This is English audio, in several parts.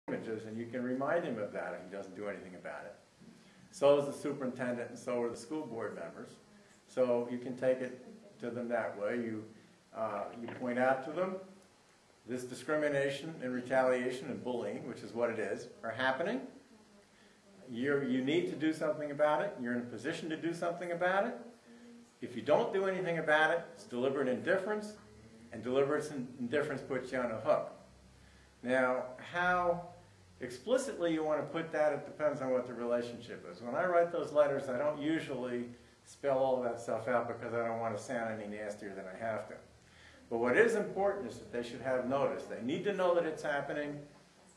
images, and you can remind him of that if he doesn't do anything about it. So is the superintendent, and so are the school board members. So you can take it to them that way. You point out to them, this discrimination and retaliation and bullying, which is what it is, are happening. You need to do something about it. You're in a position to do something about it. If you don't do anything about it, it's deliberate indifference, and deliberate indifference puts you on a hook. Now, how explicitly you want to put that, it depends on what the relationship is. When I write those letters, I don't usually spell all of that stuff out because I don't want to sound any nastier than I have to. But what is important is that they should have notice. They need to know that it's happening,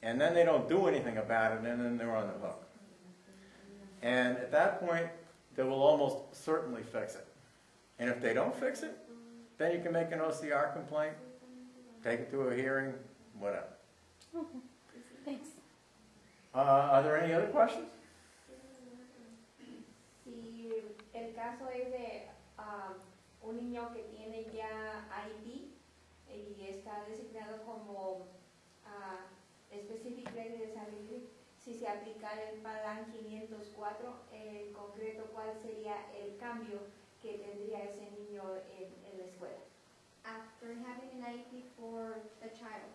and then they don't do anything about it, and then they're on the hook. And at that point, they will almost certainly fix it. And if they don't fix it, then you can make an OCR complaint, take it to a hearing, whatever. Okay. Thanks. Are there any other questions? Si el caso es de un niño que tiene ya IEP y está designado como Specific Learning Disability, si se aplicara el plan 504, en concreto, ¿cuál sería el cambio que tendría ese niño en la escuela? After having an IEP for the child,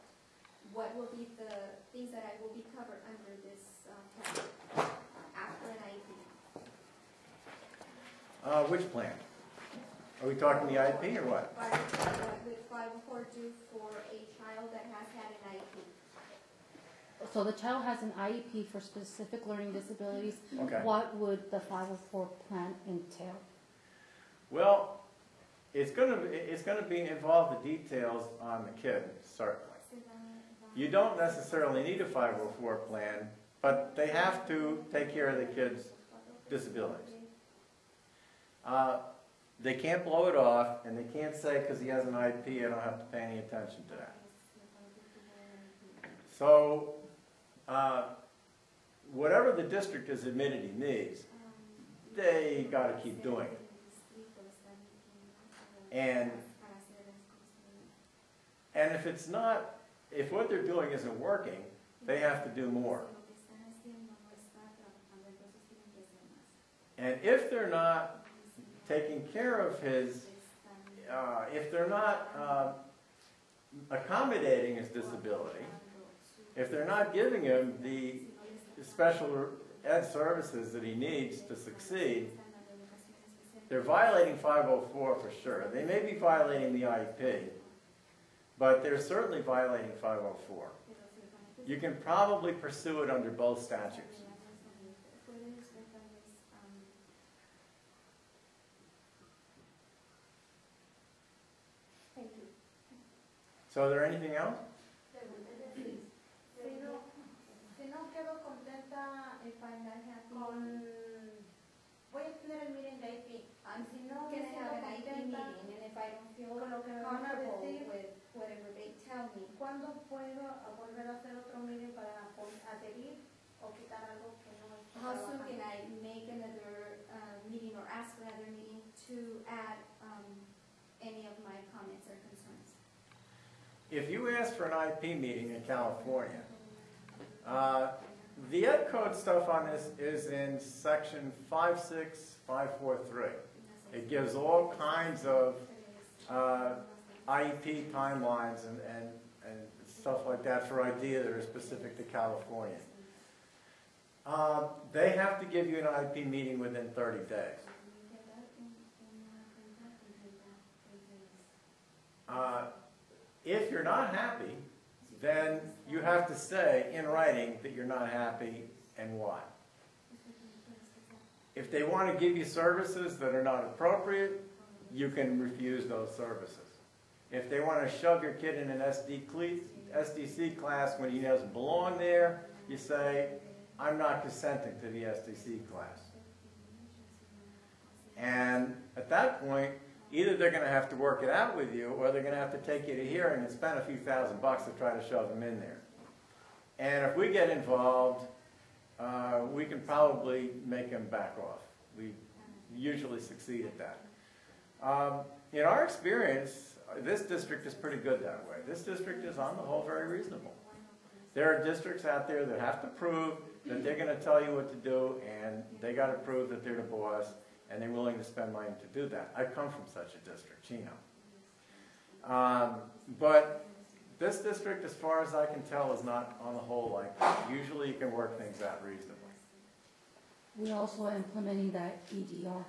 what will be the things that will be covered under this plan after an IEP? Which plan? Are we talking the IEP or what? What would 504 do for a child that has had an IEP? So the child has an IEP for specific learning disabilities. Okay. What would the 504 plan entail? Well, it's going to be involve the details on the kid, certainly. You don't necessarily need a 504 plan, but they have to take care of the kid's disabilities. They can't blow it off, and they can't say, because he has an IEP, I don't have to pay any attention to that. So, whatever the district has admitted he needs, they got to keep doing it. And if it's not, if what they're doing isn't working, they have to do more. And if they're not taking care of his, if they're not accommodating his disability, if they're not giving him the special ed services that he needs to succeed, they're violating 504 for sure. They may be violating the IEP, but they're certainly violating 504. You can probably pursue it under both statutes. Thank you. So, is there anything else? Si no quedo contenta if I'm not happy voy a tener el meeting de IEP. Si no Can I have an IEP meeting, contenta and if I don't feel con lo que me van a comfortable decir, with whatever they tell me, ¿cuándo puedo volver a hacer otro meeting para adherir o quitar algo que no estoy how soon trabajando? can I make another meeting or ask for another meeting to add any of my comments or concerns? If you ask for an IP meeting in California, the Ed Code stuff on this is in section 56543. It gives all kinds of IEP timelines and stuff like that for IDEA that are specific to California. They have to give you an IP meeting within 30 days. If you're not happy, then you have to say in writing that you're not happy and why. If they want to give you services that are not appropriate, you can refuse those services. If they want to shove your kid in an SDC class when he doesn't belong there, you say, I'm not consenting to the SDC class. And at that point, either they're going to have to work it out with you, or they're going to have to take you to hearing and spend a few $1,000s to try to shove them in there. And if we get involved, we can probably make them back off. We usually succeed at that. In our experience, this district is pretty good that way. This district is, on the whole, very reasonable. There are districts out there that have to prove that they're going to tell you what to do, and they got to prove that they're the boss, and they're willing to spend money to do that. I come from such a district, Chino. But this district, as far as I can tell, is not on the whole like that. Usually you can work things out reasonably. We're also implementing that EDR.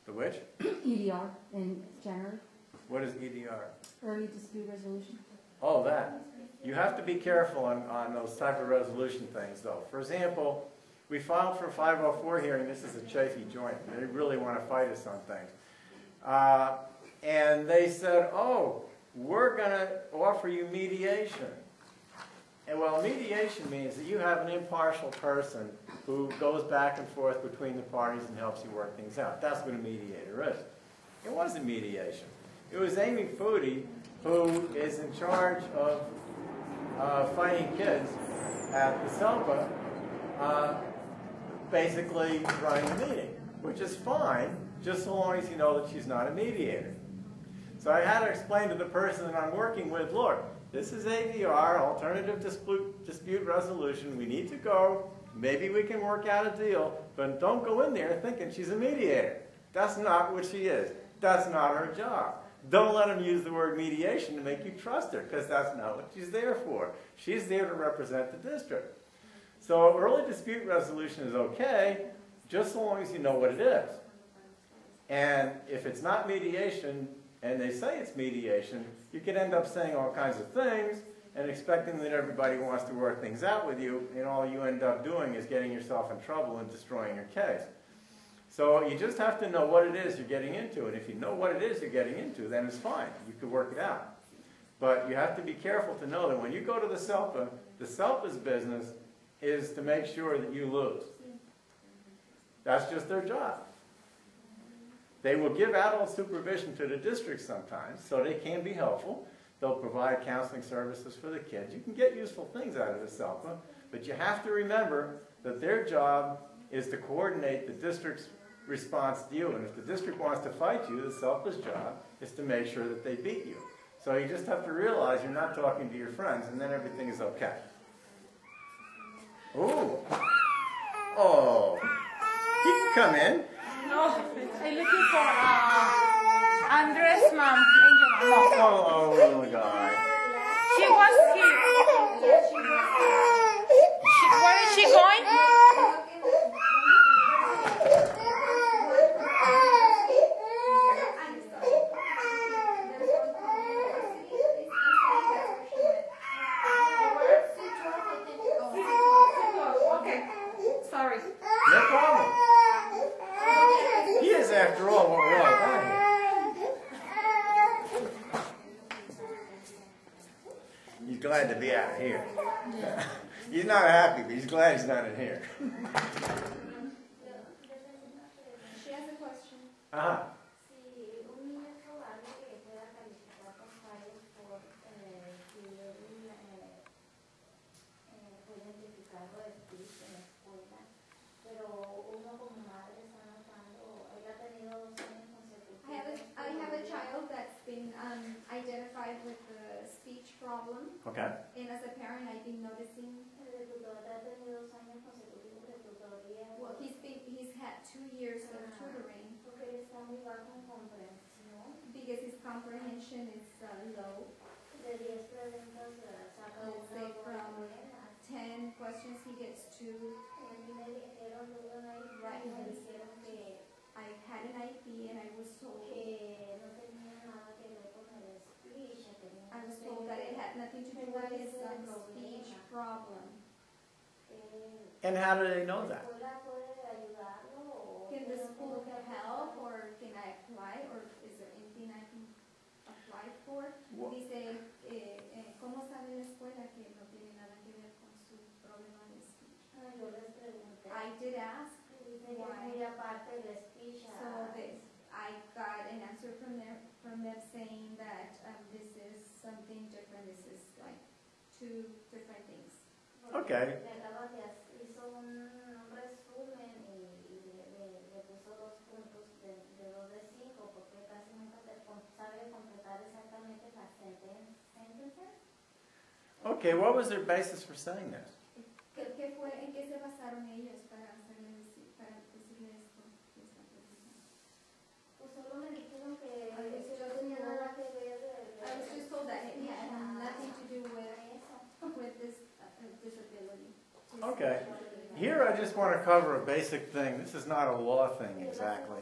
The which? EDR in January, What is EDR? early dispute resolution. Oh, that. You have to be careful on those type of resolution things, though. For example, we filed for a 504 hearing. This is a chafy joint. They really want to fight us on things. And they said, oh, we're going to offer you mediation. And well, mediation means that you have an impartial person who goes back and forth between the parties and helps you work things out. That's what a mediator is. It wasn't mediation. It was Amy Foodie, who is in charge of fighting kids at the SELPA, basically running the meeting, which is fine, just so long as you know that she's not a mediator. So I had to explain to the person that I'm working with, look, this is ADR, Alternative Dispute Resolution. We need to go. Maybe we can work out a deal, but don't go in there thinking she's a mediator. That's not what she is. That's not her job. Don't let them use the word mediation to make you trust her, because that's not what she's there for. She's there to represent the district. So early dispute resolution is okay, just so long as you know what it is. And if it's not mediation, and they say it's mediation, you could end up saying all kinds of things and expecting that everybody wants to work things out with you, and all you end up doing is getting yourself in trouble and destroying your case. So you just have to know what it is you're getting into, and if you know what it is you're getting into, then it's fine. You can work it out. But you have to be careful to know that when you go to the SELPA's business is to make sure that you lose. That's just their job. They will give adult supervision to the district sometimes, so they can be helpful. They'll provide counseling services for the kids. You can get useful things out of the SELPA, but you have to remember that their job is to coordinate the district's response to you. And if the district wants to fight you, the SELPA's job is to make sure that they beat you. So you just have to realize you're not talking to your friends, and then everything is okay. Ooh. Oh. He can come in. No, I'm looking for Andres' mom. Angel mom. Oh, little guy. She was here. Where is she going? Okay, sorry. No problem. He is, after all, what we're all about here. He's glad to be out here. He's not happy, but he's glad he's not in here. She has a question. Uh-huh. Si un niño es probable que pueda calificar con fallos por si fue identificado el PIS en la escuela, pero uno como madre está notando, él ha tenido 2 años consecutivos. I have a child that's been identified with a speech problem, Okay. and as a parent, I've been noticing. El tutor ha tenido 2 años consecutivos de tutoría. Well, he's had 2 years of tutoring Porque él está muy bajo en comprensión. because his comprehension is low. De 10 preguntas saca Let's una say buena from buena. 10 questions, he gets 2. Me dijeron luego en ahí, Right. me dijeron que I had an IP, and I was told no tenía nada que ver con el speech. I was told that it had nothing to do with his speech problem. And how do they know that? Can the school help, or can I apply, or is there anything I can apply for? What? Dice, ¿cómo sabe la escuela que no tiene nada que ver con su problema de speech? I did ask, so that I got an answer from them saying that this is something different. This is like 2 different things. Okay. Hizo un resumen y le puso 2 puntos de 2 de 5 porque casi nunca sabe completar exactamente las sentencias. Okay, what was their basis for saying this? ¿En qué se basaron ellos para decirle esto que está precisando? Pues solo me dijeron que I was no just tenía told- nada que ver I was just told that it had nothing to do with eso. this disability. Okay. Here I just want to cover a basic thing. This is not a law thing exactly.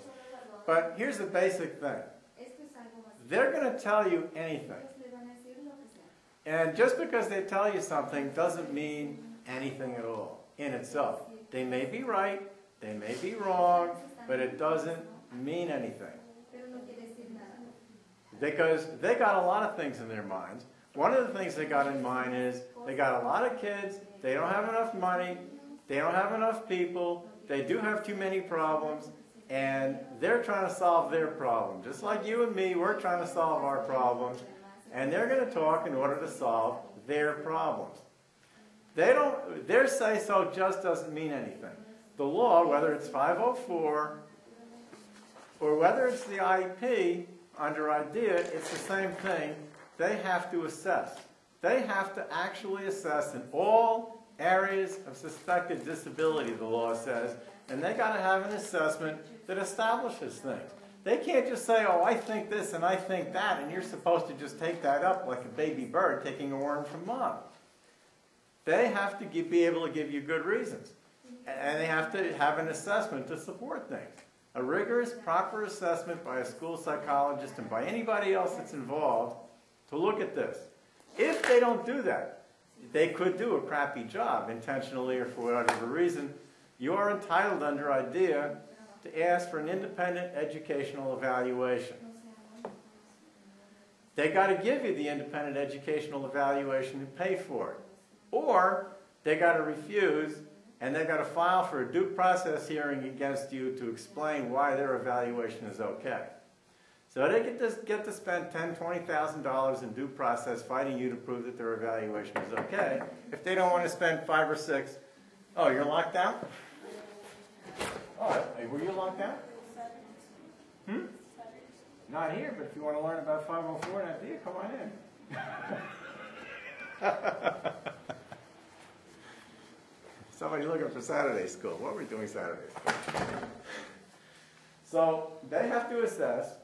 But here's the basic thing. Esto es algo básico. They're going to tell you anything. Ellos le van a decir lo que sea. And just because they tell you something doesn't mean anything at all in itself. They may be right, they may be wrong, but it doesn't mean anything. Pero no quiere decir nada. Because they got a lot of things in their minds. One of the things they got in mind is they got a lot of kids, they don't have enough money, they don't have enough people, they do have too many problems, and they're trying to solve their problem. Just like you and me, we're trying to solve our problems, and they're going to talk in order to solve their problems. Their say-so just doesn't mean anything. The law, whether it's 504 or whether it's the IEP under IDEA, it's the same thing. They have to assess. They have to actually assess in all areas of suspected disability, the law says, and they got to have an assessment that establishes things. They can't just say, oh, I think this and I think that, and you're supposed to just take that up like a baby bird taking a worm from mom. They have to be able to give you good reasons. And they have to have an assessment to support things. A rigorous, proper assessment by a school psychologist and by anybody else that's involved to look at this. If they don't do that, they could do a crappy job intentionally or for whatever reason. You are entitled under IDEA to ask for an independent educational evaluation. They got to give you the independent educational evaluation and pay for it. Or they got to refuse, and they got to file for a due process hearing against you to explain why their evaluation is okay. So they get to spend $10,000, $20,000 in due process fighting you to prove that their evaluation is okay. If they don't want to spend 5 or 6, oh, you're locked out? All right, hey, were you locked out? Not here, but if you want to learn about 504 and IDEA, come on in. Somebody looking for Saturday school. What are we doing Saturday school? So they have to assess,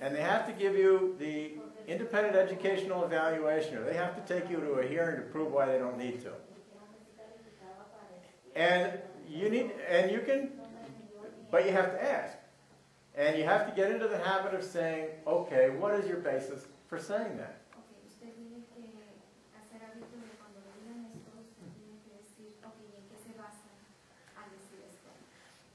and they have to give you the independent educational evaluation, or they have to take you to a hearing to prove why they don't need to. And you can, but you have to ask. And you have to get into the habit of saying, okay, what is your basis for saying that?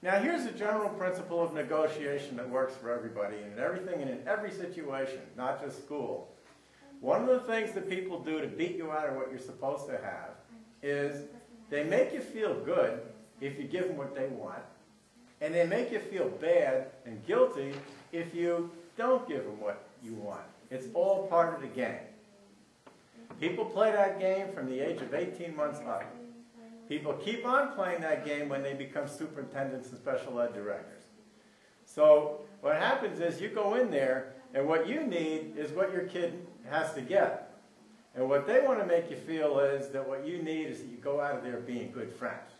Now here's a general principle of negotiation that works for everybody and in everything and in every situation, not just school. One of the things that people do to beat you out of what you're supposed to have is they make you feel good if you give them what they want, and they make you feel bad and guilty if you don't give them what you want. It's all part of the game. People play that game from the age of 18 months up. People keep on playing that game when they become superintendents and special ed directors. So what happens is you go in there, and what you need is what your kid has to get. And what they want to make you feel is that what you need is that you go out of there being good friends.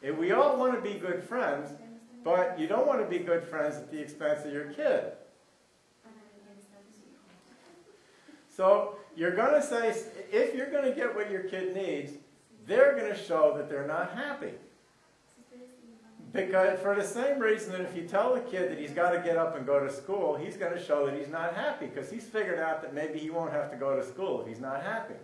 And we all want to be good friends, but you don't want to be good friends at the expense of your kid. So you're going to say, if you're going to get what your kid needs, they're going to show that they're not happy. Because for the same reason that if you tell the kid that he's got to get up and go to school, he's going to show that he's not happy because he's figured out that maybe he won't have to go to school if he's not happy.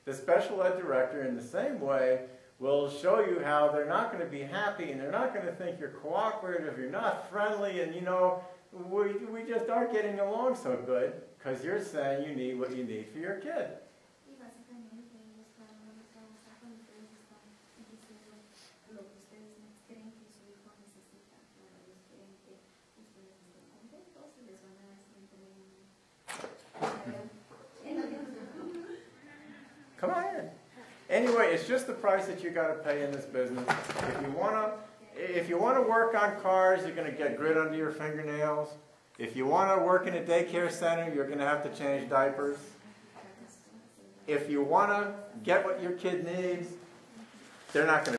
The special ed director, in the same way, will show you how they're not going to be happy and they're not going to think you're cooperative, you're not friendly, and you know, we just aren't getting along so good because you're saying you need what you need for your kid. Come on in. Anyway, it's just the price that you got to pay in this business. If you want to work on cars, you're going to get grit under your fingernails. If you want to work in a daycare center, you're going to have to change diapers. if you want to get what your kid needs, they're not going to